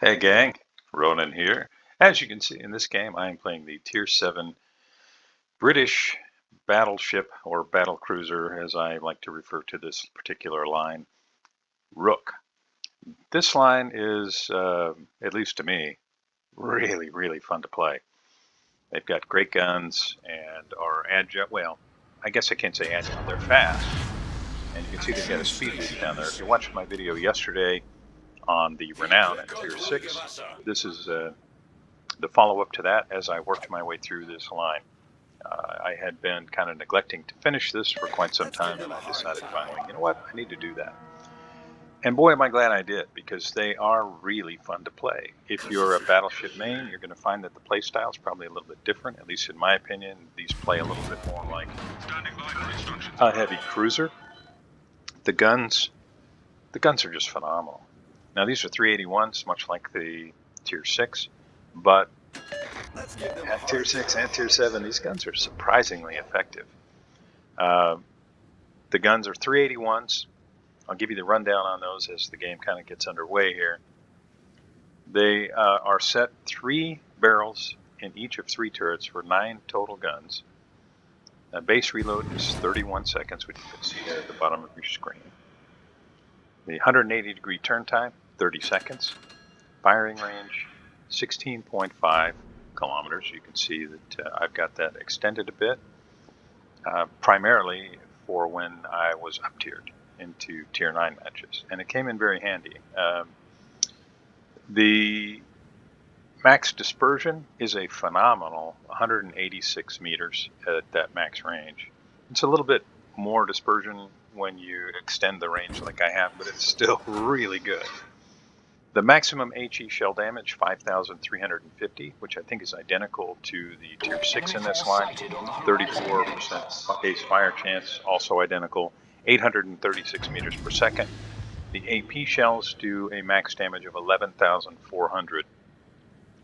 Hey gang, Ronan here. As you can see in this game, I am playing the Tier 7 British battleship, or battlecruiser as I like to refer to this particular line, Rooke. This line is, at least to me, really fun to play. They've got great guns and are agile. Well, I guess I can't say agile, they're fast. And you can see they've got a speed boost down there. If you watched my video yesterday on the Renown at Tier 6, this is the follow-up to that as I worked my way through this line. I had been kind of neglecting to finish this for quite some time, and I decided finally, you know what, I need to do that. And boy, am I glad I did, because they are really fun to play. If you're a Battleship main, you're going to find that the play style is probably a little bit different, at least in my opinion. These play a little bit more like a heavy cruiser. The guns are just phenomenal. Now, these are 381s, much like the Tier 6, but at Tier 6 and Tier 7, these guns are surprisingly effective. The guns are 381s. I'll give you the rundown on those as the game kind of gets underway here. They are set 3 barrels in each of 3 turrets for 9 total guns. Base reload is 31 seconds, which you can see there at the bottom of your screen. The 180-degree turn time, 30 seconds. Firing range, 16.5 kilometers. You can see that I've got that extended a bit, primarily for when I was up-tiered into Tier 9 matches, and it came in very handy. The max dispersion is a phenomenal 186 meters at that max range. It's a little bit more dispersion when you extend the range like I have, but it's still really good. The maximum HE shell damage, 5,350, which I think is identical to the Tier 6 in this line. 34% base fire chance, also identical. 836 meters per second. The AP shells do a max damage of 11,400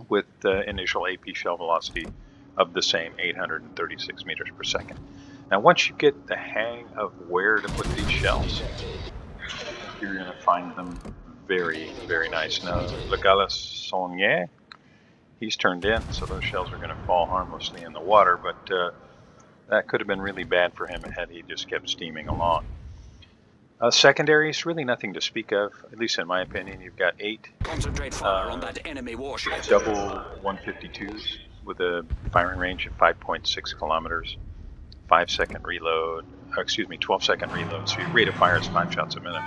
with the initial AP shell velocity of the same 836 meters per second. Now, once you get the hang of where to put these shells, you're going to find them very nice. Now, Le Galissonier, he's turned in, so those shells are going to fall harmlessly in the water, but that could have been really bad for him had he just kept steaming along. Secondaries, really nothing to speak of, at least in my opinion. You've got 8 Concentrate fire on that enemy warship. double 152s with a firing range of 5.6 kilometers, 12-second reload, so your rate of fire is 5 shots a minute.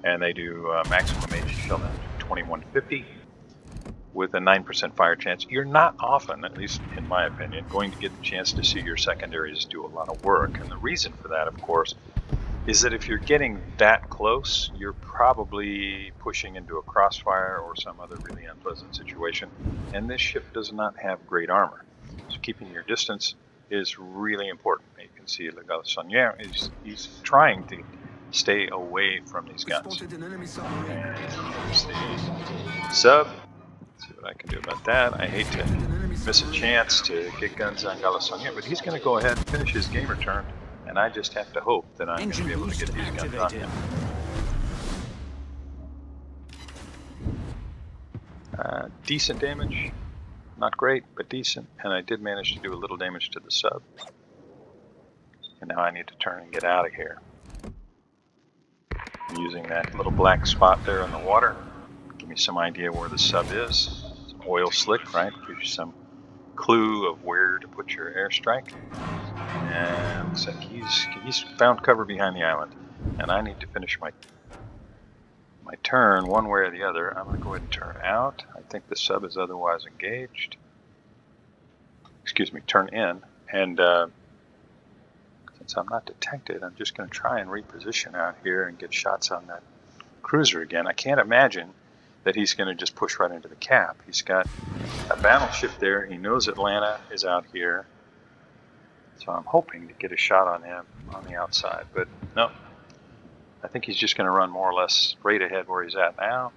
And they do maximum HE shell damage of 2150 with a 9% fire chance. You're not often, at least in my opinion, going to get the chance to see your secondaries do a lot of work. And the reason for that, of course, is that if you're getting that close, you're probably pushing into a crossfire or some other really unpleasant situation. And this ship does not have great armor. So keeping your distance is really important. You can see Le Galissonier, he's trying to stay away from these guns. And here's the sub. Let's see what I can do about that. I hate to miss a chance to get guns on Galissonier, but he's going to go ahead and finish his gamer turn, and I just have to hope that I'm going to be able to get these guns on him. Decent damage. Not great, but decent. And I did manage to do a little damage to the sub. And now I need to turn and get out of here. Using that little black spot there in the water, give me some idea where the sub is. It's an oil slick, right? Gives you some clue of where to put your airstrike. And looks like he's found cover behind the island. And I need to finish my turn one way or the other. I'm going to go ahead and turn out. I think the sub is otherwise engaged. Excuse me, turn in. And since I'm not detected, I'm just going to try and reposition out here and get shots on that cruiser again. I can't imagine that he's going to just push right into the cap. He's got a battleship there. He knows Atlanta is out here. So I'm hoping to get a shot on him on the outside. But no, I think he's just going to run more or less straight ahead where he's at now,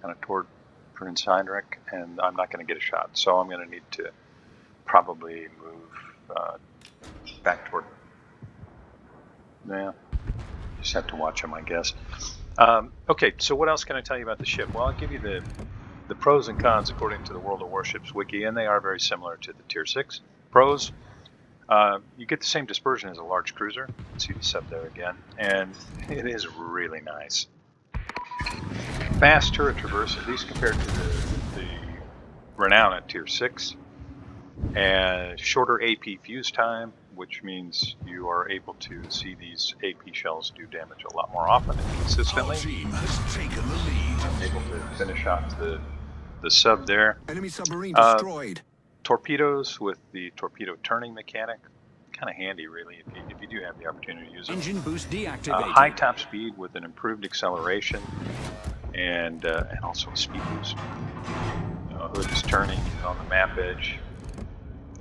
kind of toward Prince Heinrich, and I'm not going to get a shot. So I'm going to need to probably move back toward, yeah, just have to watch him, I guess. Okay, so what else can I tell you about the ship? Well, I'll give you the pros and cons according to the World of Warships wiki, and they are very similar to the Tier 6. Pros, you get the same dispersion as a large cruiser. You can see the sub there again, and it is really nice. Fast turret traverse, at least compared to the Renown at Tier 6, and shorter AP fuse time, which means you are able to see these AP shells do damage a lot more often and consistently. Our team has taken the lead. Able to finish off the sub there. Enemy submarine destroyed. Torpedoes with the torpedo turning mechanic, kind of handy really if you do have the opportunity to use them. Engine boost deactivated. High top speed with an improved acceleration and also a speed boost. Hood is turning on the map edge.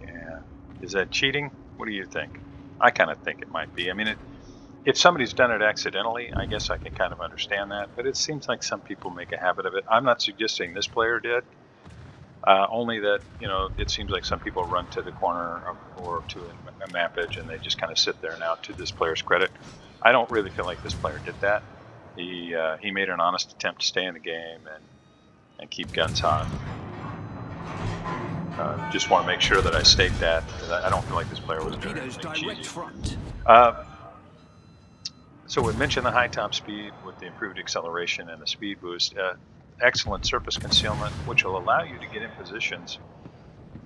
Yeah, is that cheating? What do you think? I kind of think it might be. I mean, if somebody's done it accidentally, I guess I can kind of understand that, but it seems like some people make a habit of it. I'm not suggesting this player did, only that, it seems like some people run to the corner or to a map edge and they just kind of sit there. Now, to this player's credit, I don't really feel like this player did that. He made an honest attempt to stay in the game and keep guns hot. Just want to make sure that I state that, because I don't feel like this player was doing anything cheesy. Front. So we mentioned the high top speed with the improved acceleration and the speed boost. Excellent surface concealment, which will allow you to get in positions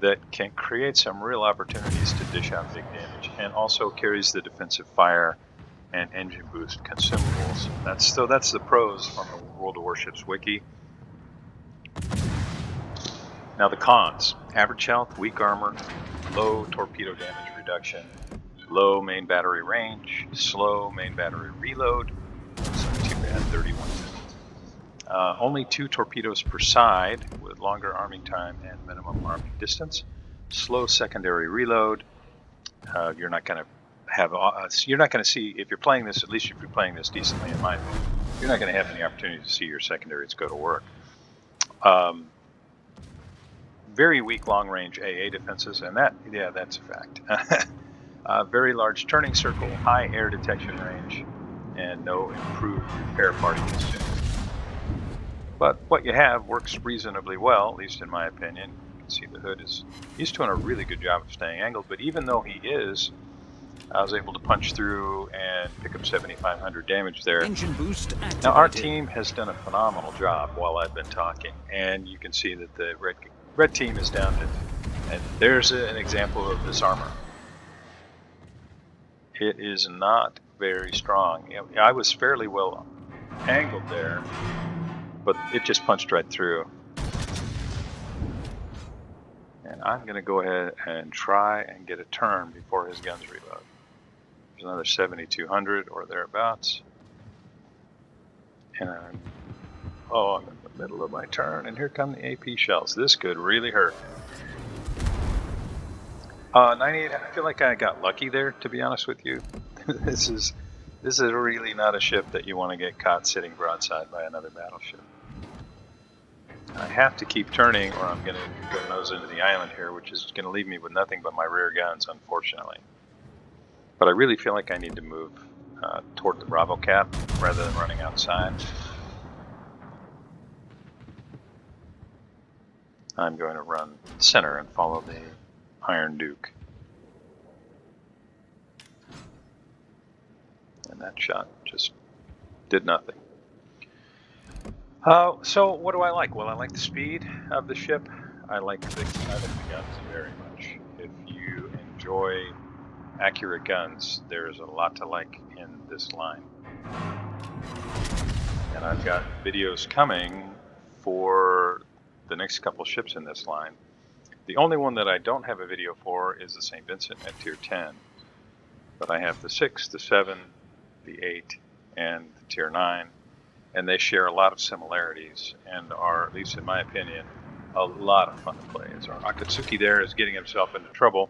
that can create some real opportunities to dish out big damage, and also carries the defensive fire and engine boost consumables. That's the pros from the World of Warships wiki. Now the cons: average health, weak armor, low torpedo damage reduction, low main battery range, slow main battery reload, so too bad, 31 minutes. Only 2 torpedoes per side with longer arming time and minimum arming distance. Slow secondary reload. You're not going to have. You're not going to see, if you're playing this. At least if you're playing this decently, in my opinion, you're not going to have any opportunity to see your secondaries go to work. Very weak long-range AA defenses, and that's a fact. Very large turning circle, high air detection range, and no improved repair party consumed. But what you have works reasonably well, at least in my opinion. You can see the hood he's doing a really good job of staying angled, but even though I was able to punch through and pick up 7,500 damage there. Engine boost activated. Now our team has done a phenomenal job while I've been talking, and you can see that the red team is down, and there's an example of this armor. It is not very strong. I was fairly well angled there, but it just punched right through. And I'm going to go ahead and try and get a turn before his guns reload. There's another 7,200 or thereabouts. And I'm in the middle of my turn, and here come the AP shells. This could really hurt. 98, I feel like I got lucky there, to be honest with you. This is really not a ship that you want to get caught sitting broadside by another battleship. I have to keep turning, or I'm going to go nose into the island here, which is going to leave me with nothing but my rear guns, unfortunately. But I really feel like I need to move toward the Bravo cap rather than running outside. I'm going to run center and follow the Iron Duke. And that shot just did nothing. So what do I like? Well, I like the speed of the ship. I like the guns very much. If you enjoy accurate guns, there's a lot to like in this line. And I've got videos coming for the next couple ships in this line. The only one that I don't have a video for is the St. Vincent at Tier 10. But I have the 6, the 7, the 8, and the Tier 9. And they share a lot of similarities and are, at least in my opinion, a lot of fun to play. As our Akatsuki there is getting himself into trouble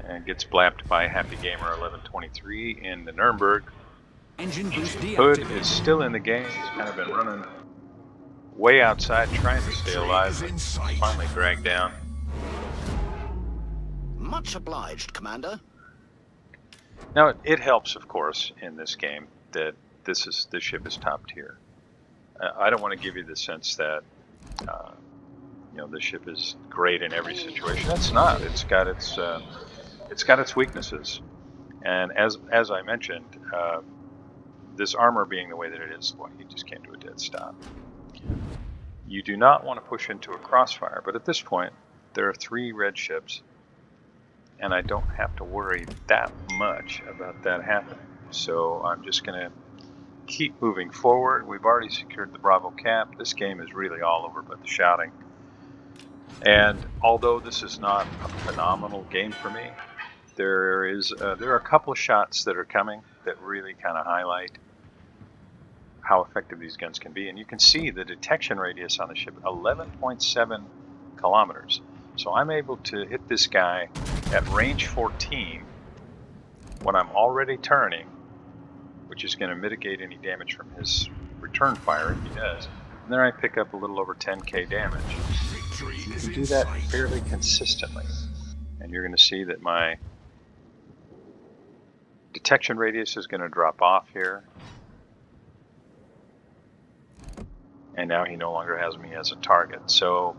and gets blapped by Happy Gamer 1123 in the Nuremberg. Engine boost Hood deactivated. is still in the game. He's kind of been running way outside trying to stay alive, but finally dragged down. Much obliged, Commander. Now, it helps, of course, in this game that this ship is top tier. I don't want to give you the sense that this ship is great in every situation. It's not. It's got its weaknesses, and as I mentioned, this armor being the way that it is, well, you just can't do a dead stop. You do not want to push into a crossfire, but at this point, there are 3 red ships, and I don't have to worry that much about that happening. So I'm just going to keep moving forward. We've already secured the Bravo cap. This game is really all over but the shouting. And although this is not a phenomenal game for me, there are a couple of shots that are coming that really kind of highlight how effective these guns can be. And you can see the detection radius on the ship, 11.7 kilometers. So I'm able to hit this guy at range 14 when I'm already turning, which is going to mitigate any damage from his return fire if he does. And then I pick up a little over 10k damage. You can do that fairly consistently. And you're going to see that my detection radius is going to drop off here. And now he no longer has me as a target. So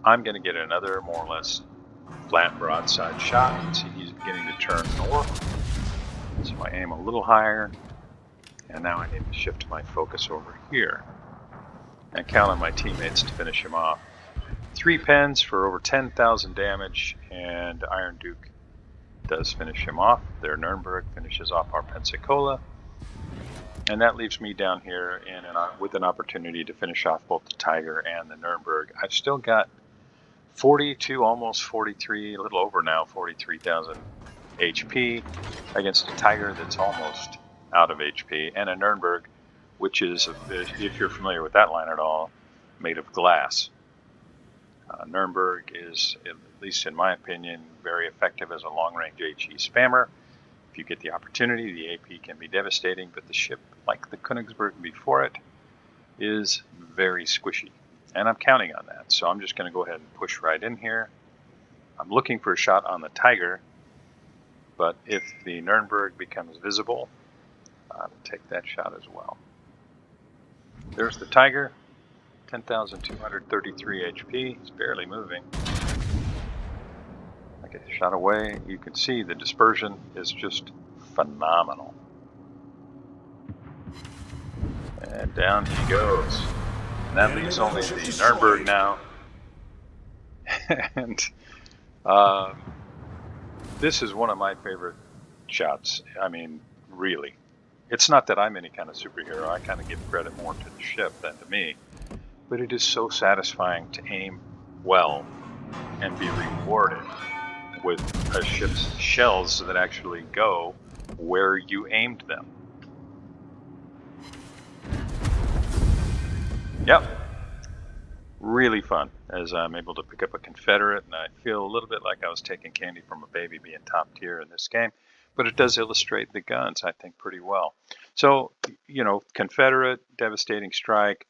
I'm going to get another more or less flat broadside shot. You can see he's beginning to turn north. So I aim a little higher. And now I need to shift my focus over here and count on my teammates to finish him off. 3 pens for over 10,000 damage, and Iron Duke does finish him off. Their Nuremberg finishes off our Pensacola. And that leaves me down here with an opportunity to finish off both the Tiger and the Nuremberg. I've still got 42, almost 43, a little over now, 43,000 HP against a Tiger that's almost out of HP, and a Nuremberg, which is, if you're familiar with that line at all, made of glass. Nuremberg is, at least in my opinion, very effective as a long-range HE spammer. If you get the opportunity, the AP can be devastating, but the ship, like the Königsberg before it, is very squishy. And I'm counting on that, so I'm just going to go ahead and push right in here. I'm looking for a shot on the Tiger, but if the Nuremberg becomes visible, I'll take that shot as well. There's the Tiger, 10,233 HP. He's barely moving. I get the shot away. You can see the dispersion is just phenomenal. And down he goes. And that leaves only the Nuremberg now. And this is one of my favorite shots. I mean, really. It's not that I'm any kind of superhero. I kind of give credit more to the ship than to me. But it is so satisfying to aim well and be rewarded with a ship's shells that actually go where you aimed them. Yep. Really fun, as I'm able to pick up a Confederate, and I feel a little bit like I was taking candy from a baby being top tier in this game, but it does illustrate the guns, I think, pretty well. So, Confederate, devastating strike,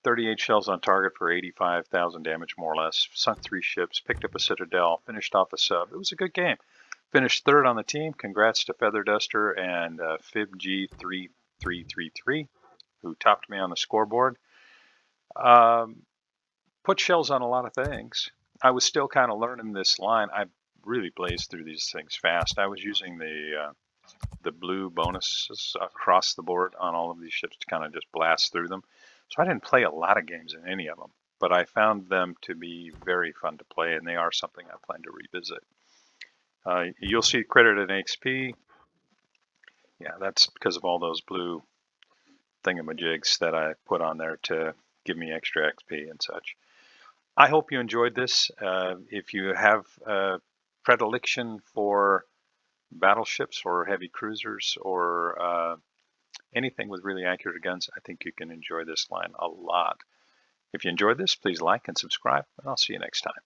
38 shells on target for 85,000 damage, more or less, sunk 3 ships, picked up a Citadel, finished off a sub. It was a good game. Finished 3rd on the team. Congrats to Feather Duster and FibG3333, who topped me on the scoreboard. Put shells on a lot of things. I was still kind of learning this line. I really blazed through these things fast. I was using the blue bonuses across the board on all of these ships to kind of just blast through them. So I didn't play a lot of games in any of them, but I found them to be very fun to play, and they are something I plan to revisit. You'll see credited in XP. Yeah, that's because of all those blue thingamajigs that I put on there to give me extra XP and such. I hope you enjoyed this. If you have a predilection for battleships or heavy cruisers or anything with really accurate guns, I think you can enjoy this line a lot. If you enjoyed this, please like and subscribe, and I'll see you next time.